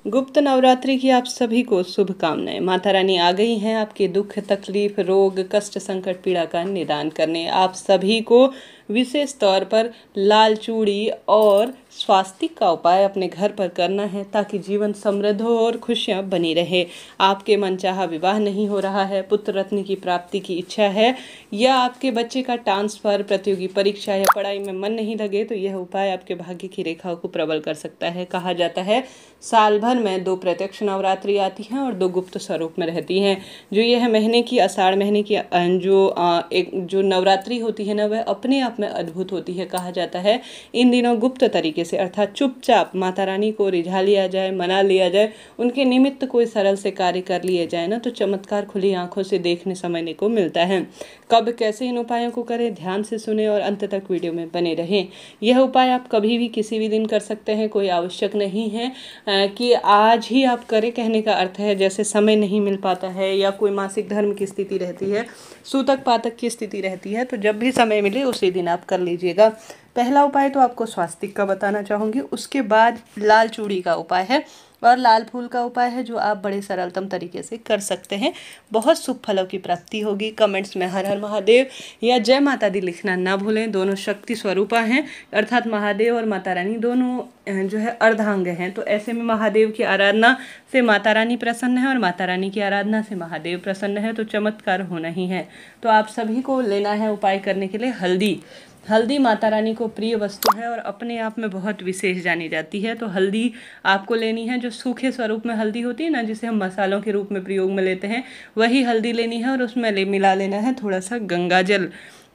गुप्त नवरात्रि की आप सभी को शुभकामनाएं। माता रानी आ गई हैं आपके दुख, तकलीफ, रोग, कष्ट, संकट, पीड़ा का निदान करने। आप सभी को विशेष तौर पर लाल चूड़ी और स्वास्तिक का उपाय अपने घर पर करना है ताकि जीवन समृद्ध हो और खुशियां बनी रहे। आपके मनचाहा विवाह नहीं हो रहा है, पुत्र रत्न की प्राप्ति की इच्छा है, या आपके बच्चे का ट्रांसफर, प्रतियोगी परीक्षा या पढ़ाई में मन नहीं लगे, तो यह उपाय आपके भाग्य की रेखाओं को प्रबल कर सकता है। कहा जाता है साल भर में 2 प्रत्यक्ष नवरात्रि आती हैं और 2 गुप्त स्वरूप में रहती हैं। जो यह महीने की आषाढ़ महीने की जो नवरात्रि होती है ना, वह अपने आप में अद्भुत होती है। कहा जाता है इन दिनों गुप्त तरीके से अर्थात चुपचाप माता रानी को रिझा लिया जाए, मना लिया जाए, उनके निमित्त कोई सरल से कार्य कर लिए जाए ना, तो चमत्कार खुली आंखों से देखने समझने को मिलता है। कब कैसे इन उपायों को करें, ध्यान से सुने और अंत तक वीडियो में बने रहें। यह उपाय आप कभी भी किसी भी दिन कर सकते हैं, कोई आवश्यक नहीं है कि आज ही आप करें। कहने का अर्थ है जैसे समय नहीं मिल पाता है या कोई मासिक धर्म की स्थिति रहती है, सूतक पातक की स्थिति रहती है, तो जब भी समय मिले उसी दिन आप कर लीजिएगा। पहला उपाय तो आपको स्वास्तिक का बताना चाहूँगी, उसके बाद लाल चूड़ी का उपाय है और लाल फूल का उपाय है जो आप बड़े सरलतम तरीके से कर सकते हैं। बहुत शुभ फलों की प्राप्ति होगी। कमेंट्स में हर हर महादेव या जय माता दी लिखना ना भूलें। दोनों शक्ति स्वरूपा हैं, अर्थात महादेव और माता रानी दोनों जो है अर्धांग हैं। तो ऐसे में महादेव की आराधना से माता रानी प्रसन्न है और माता रानी की आराधना से महादेव प्रसन्न है, तो चमत्कार होना ही है। तो आप सभी को लेना है उपाय करने के लिए हल्दी। हल्दी माता रानी को प्रिय वस्तु है और अपने आप में बहुत विशेष जानी जाती है। तो हल्दी आपको लेनी है, जो सूखे स्वरूप में हल्दी होती है ना, जिसे हम मसालों के रूप में प्रयोग में लेते हैं, वही हल्दी लेनी है और उसमें मिला लेना है थोड़ा सा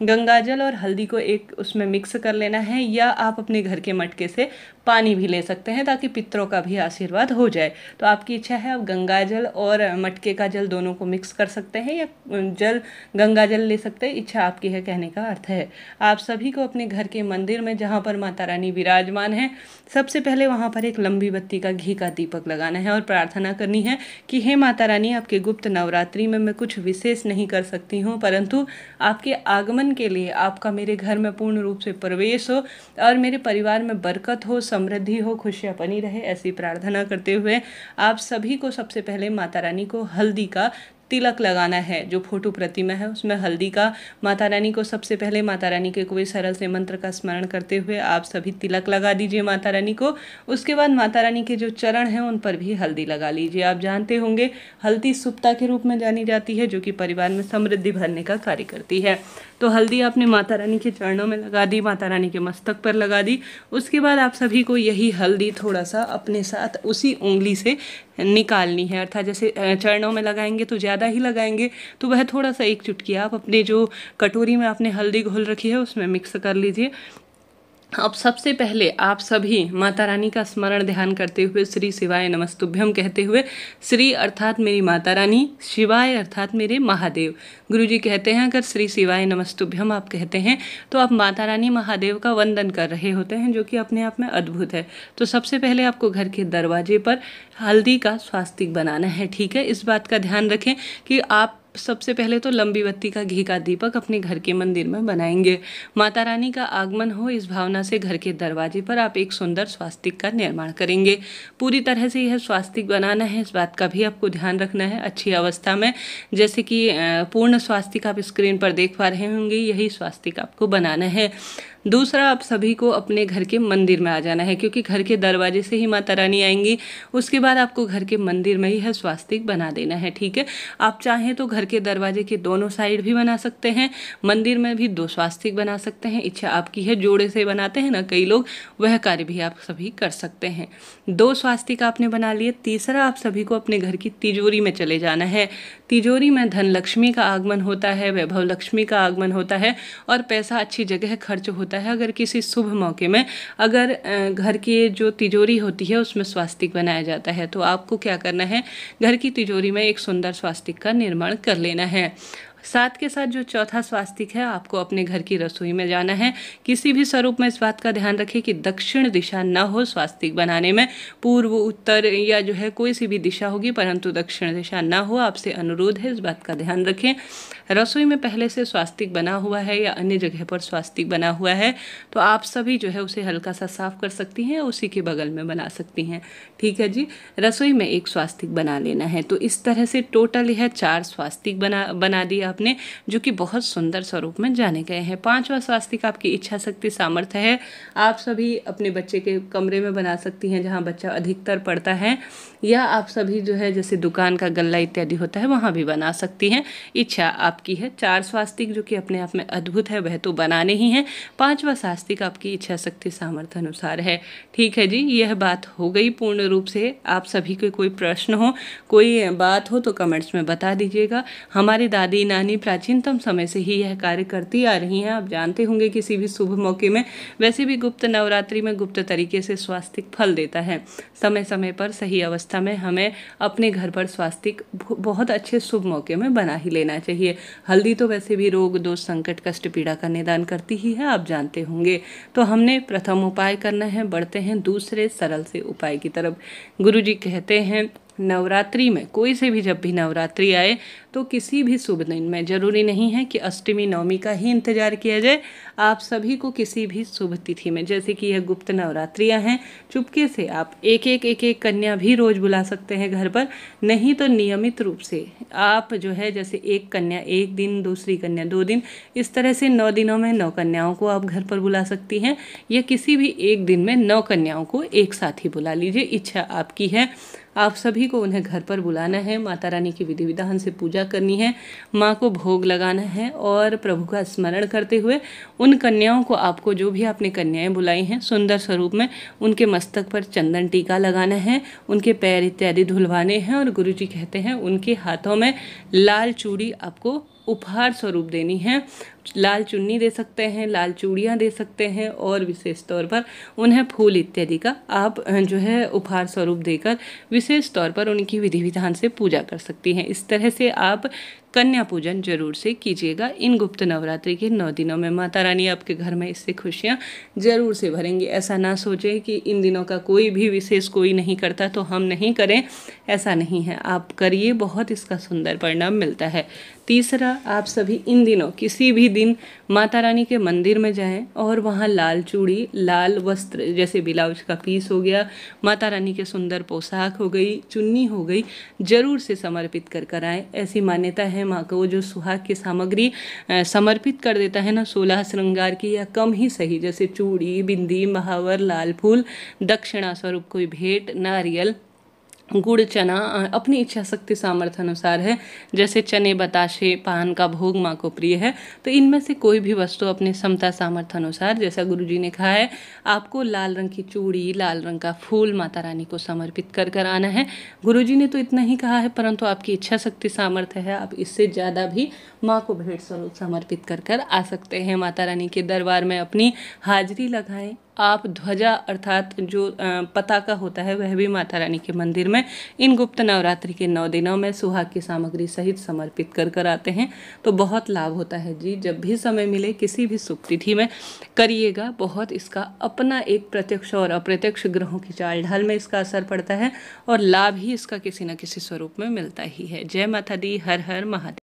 गंगाजल और हल्दी को एक उसमें मिक्स कर लेना है, या आप अपने घर के मटके से पानी भी ले सकते हैं ताकि पितरों का भी आशीर्वाद हो जाए। तो आपकी इच्छा है, आप गंगाजल और मटके का जल दोनों को मिक्स कर सकते हैं या गंगाजल ले सकते हैं, इच्छा आपकी है, कहने का अर्थ है। आप सभी को अपने घर के मंदिर में जहाँ पर माता रानी विराजमान है, सबसे पहले वहाँ पर एक लंबी बत्ती का घी का दीपक लगाना है और प्रार्थना करनी है कि हे माता रानी, आपके गुप्त नवरात्रि में मैं कुछ विशेष नहीं कर सकती हूँ, परंतु आपके आगमन के लिए आपका मेरे घर में पूर्ण रूप से प्रवेश हो और मेरे परिवार में बरकत हो, समृद्धि हो, खुशियां बनी रहे, ऐसी प्रार्थना करते हुए आप सभी को सबसे पहले माता रानी को हल्दी का तिलक लगाना है। जो फोटो प्रतिमा है उसमें हल्दी का माता रानी को सबसे पहले माता रानी के कोई सरल से मंत्र का स्मरण करते हुए आप सभी तिलक लगा दीजिए माता रानी को। उसके बाद माता रानी के जो चरण हैं उन पर भी हल्दी लगा लीजिए। आप जानते होंगे हल्दी शुभता के रूप में जानी जाती है, जो कि परिवार में समृद्धि भरने का कार्य करती है। तो हल्दी आपने माता रानी के चरणों में लगा दी, माता रानी के मस्तक पर लगा दी। उसके बाद आप सभी को यही हल्दी थोड़ा सा अपने साथ उसी उंगली से निकालनी है, अर्थात जैसे चरणों में लगाएंगे तो ज़्यादा ही लगाएंगे, तो वह थोड़ा सा एक चुटकी आप अपने जो कटोरी में आपने हल्दी घोल रखी है उसमें मिक्स कर लीजिए। अब सबसे पहले आप सभी माता रानी का स्मरण ध्यान करते हुए श्री शिवाय नमस्तुभ्यम कहते हुए, श्री अर्थात मेरी माता रानी, शिवाय अर्थात मेरे महादेव। गुरुजी कहते हैं अगर श्री शिवाय नमस्तुभ्यम आप कहते हैं तो आप माता रानी महादेव का वंदन कर रहे होते हैं, जो कि अपने आप में अद्भुत है। तो सबसे पहले आपको घर के दरवाजे पर हल्दी का स्वास्तिक बनाना है, ठीक है। इस बात का ध्यान रखें कि आप सबसे पहले तो लंबी बत्ती का घी का दीपक अपने घर के मंदिर में बनाएंगे। माता रानी का आगमन हो इस भावना से घर के दरवाजे पर आप एक सुंदर स्वास्तिक का निर्माण करेंगे। पूरी तरह से यह स्वास्तिक बनाना है, इस बात का भी आपको ध्यान रखना है। अच्छी अवस्था में, जैसे कि पूर्ण स्वास्तिक आप स्क्रीन पर देख पा रहे होंगे, यही स्वास्तिक आपको बनाना है। दूसरा, आप सभी को अपने घर के मंदिर में आ जाना है, क्योंकि घर के दरवाजे से ही माता रानी आएंगी। उसके बाद आपको घर के मंदिर में ही है स्वास्तिक बना देना है, ठीक है। आप चाहें तो घर के दरवाजे के दोनों साइड भी बना सकते हैं, मंदिर में भी 2 स्वास्तिक बना सकते हैं, इच्छा आपकी है। जोड़े से बनाते हैं ना कई लोग, वह कार्य भी आप सभी कर सकते हैं। 2 स्वास्तिक आपने बना लिए। तीसरा, आप सभी को अपने घर की तिजोरी में चले जाना है। तिजोरी में धन लक्ष्मी का आगमन होता है, वैभव लक्ष्मी का आगमन होता है और पैसा अच्छी जगह खर्च होता है। अगर किसी शुभ मौके में अगर घर की जो तिजोरी होती है उसमें स्वास्तिक बनाया जाता है, तो आपको क्या करना है, घर की तिजोरी में एक सुंदर स्वास्तिक का निर्माण कर लेना है। साथ के साथ जो चौथा स्वास्तिक है, आपको अपने घर की रसोई में जाना है। किसी भी स्वरूप में इस बात का ध्यान रखें कि दक्षिण दिशा न हो स्वास्तिक बनाने में। पूर्व, उत्तर या जो है कोई सी भी दिशा होगी, परंतु दक्षिण दिशा ना हो। आपसे अनुरोध है, इस बात का ध्यान रखें। रसोई में पहले से स्वास्तिक बना हुआ है या अन्य जगह पर स्वास्तिक बना हुआ है तो आप सभी जो है उसे हल्का सा साफ कर सकती हैं, उसी के बगल में बना सकती हैं। ठीक है जी। रसोई में एक स्वास्तिक बना लेना है। तो इस तरह से टोटल यह 4 स्वास्तिक बना दिया आपने, जो कि बहुत सुंदर स्वरूप में जाने गए हैं। 5वां स्वास्तिक आपकी इच्छा शक्ति सामर्थ्य है। आप सभी अपने बच्चे के कमरे में बना सकती हैं जहाँ बच्चा अधिकतर पढ़ता है, या आप सभी जो है जैसे दुकान का गल्ला इत्यादि होता है वहाँ भी बना सकती हैं। इच्छा आपकी है। 4 स्वास्तिक जो कि अपने आप में अद्भुत है, वह तो बनाने ही हैं। 5वां स्वास्तिक आपकी इच्छा शक्ति सामर्थ्य अनुसार है। ठीक है जी। यह बात हो गई पूर्ण रूप से। आप सभी को कोई प्रश्न हो, कोई बात हो तो कमेंट्स में बता दीजिएगा। हमारी दादी नानी प्राचीनतम समय से ही यह कार्य करती आ रही हैं। आप जानते होंगे किसी भी शुभ मौके में, वैसे भी गुप्त नवरात्रि में गुप्त तरीके से स्वास्तिक फल देता है। समय समय पर सही अवस्था में हमें अपने घर पर स्वास्तिक बहुत अच्छे शुभ मौके में बना ही लेना चाहिए। हल्दी तो वैसे भी रोग, दोष, संकट, कष्ट, पीड़ा का निदान करती ही है, आप जानते होंगे। तो हमने प्रथम उपाय करना है, बढ़ते हैं दूसरे सरल से उपाय की तरफ। गुरुजी कहते हैं नवरात्रि में कोई से भी जब भी नवरात्रि आए तो किसी भी शुभ दिन में, जरूरी नहीं है कि अष्टमी नवमी का ही इंतजार किया जाए, आप सभी को किसी भी शुभ तिथि में, जैसे कि यह गुप्त नवरात्रियां हैं, चुपके से आप एक एक कन्या भी रोज बुला सकते हैं घर पर। नहीं तो नियमित रूप से आप जो है जैसे एक कन्या एक दिन, दूसरी कन्या 2 दिन, इस तरह से 9 दिनों में 9 कन्याओं को आप घर पर बुला सकती हैं, या किसी भी एक दिन में 9 कन्याओं को एक साथ ही बुला लीजिए। इच्छा आपकी है। आप सभी को उन्हें घर पर बुलाना है, माता रानी की विधि विधान से पूजा करनी है, माँ को भोग लगाना है और प्रभु का स्मरण करते हुए उन कन्याओं को, आपको जो भी आपने कन्याएं बुलाई हैं सुंदर स्वरूप में, उनके मस्तक पर चंदन टीका लगाना है, उनके पैर इत्यादि धुलवाने हैं, और गुरुजी कहते हैं उनके हाथों में लाल चूड़ी आपको उपहार स्वरूप देनी है। लाल चुन्नी दे सकते हैं, लाल चूड़ियाँ दे सकते हैं, और विशेष तौर पर उन्हें फूल इत्यादि का आप जो है उपहार स्वरूप देकर विशेष तौर पर उनकी विधि विधान से पूजा कर सकती हैं। इस तरह से आप कन्या पूजन जरूर से कीजिएगा इन गुप्त नवरात्रि के 9 दिनों में। माता रानी आपके घर में इससे खुशियाँ जरूर से भरेंगी। ऐसा ना सोचें कि इन दिनों का कोई भी विशेष कोई नहीं करता तो हम नहीं करें, ऐसा नहीं है। आप करिए, बहुत इसका सुंदर परिणाम मिलता है। तीसरा, आप सभी इन दिनों किसी भी दिन माता रानी के मंदिर में जाएं और वहाँ लाल चूड़ी, लाल वस्त्र, जैसे ब्लाउज का पीस हो गया, माता रानी के सुंदर पोशाक हो गई, चुन्नी हो गई, जरूर से समर्पित कर आएँ। ऐसी मान्यता है माँ को, वो जो सुहाग की सामग्री समर्पित कर देता है ना, 16 श्रृंगार की या कम ही सही, जैसे चूड़ी, बिंदी, महावर, लाल फूल, दक्षिणा स्वरूप कोई भेंट, नारियल, गुड़, चना, अपनी इच्छा शक्ति सामर्थ्य अनुसार है। जैसे चने, बताशे, पान का भोग माँ को प्रिय है, तो इनमें से कोई भी वस्तु अपने क्षमता सामर्थ्य अनुसार, जैसा गुरुजी ने कहा है, आपको लाल रंग की चूड़ी, लाल रंग का फूल माता रानी को समर्पित कर आना है। गुरुजी ने तो इतना ही कहा है, परंतु आपकी इच्छा शक्ति सामर्थ्य है, आप इससे ज़्यादा भी माँ को भेंट स्वरूप समर्पित कर आ सकते हैं। माता रानी के दरबार में अपनी हाजिरी लगाएं। आप ध्वजा अर्थात जो पताका होता है वह भी माता रानी के मंदिर में इन गुप्त नवरात्रि के 9 दिनों में सुहाग की सामग्री सहित समर्पित कर आते हैं, तो बहुत लाभ होता है जी। जब भी समय मिले किसी भी शुभ तिथि में करिएगा। बहुत इसका अपना एक प्रत्यक्ष और अप्रत्यक्ष ग्रहों की चाल ढाल में इसका असर पड़ता है, और लाभ ही इसका किसी न किसी स्वरूप में मिलता ही है। जय माता दी। हर हर महादेव।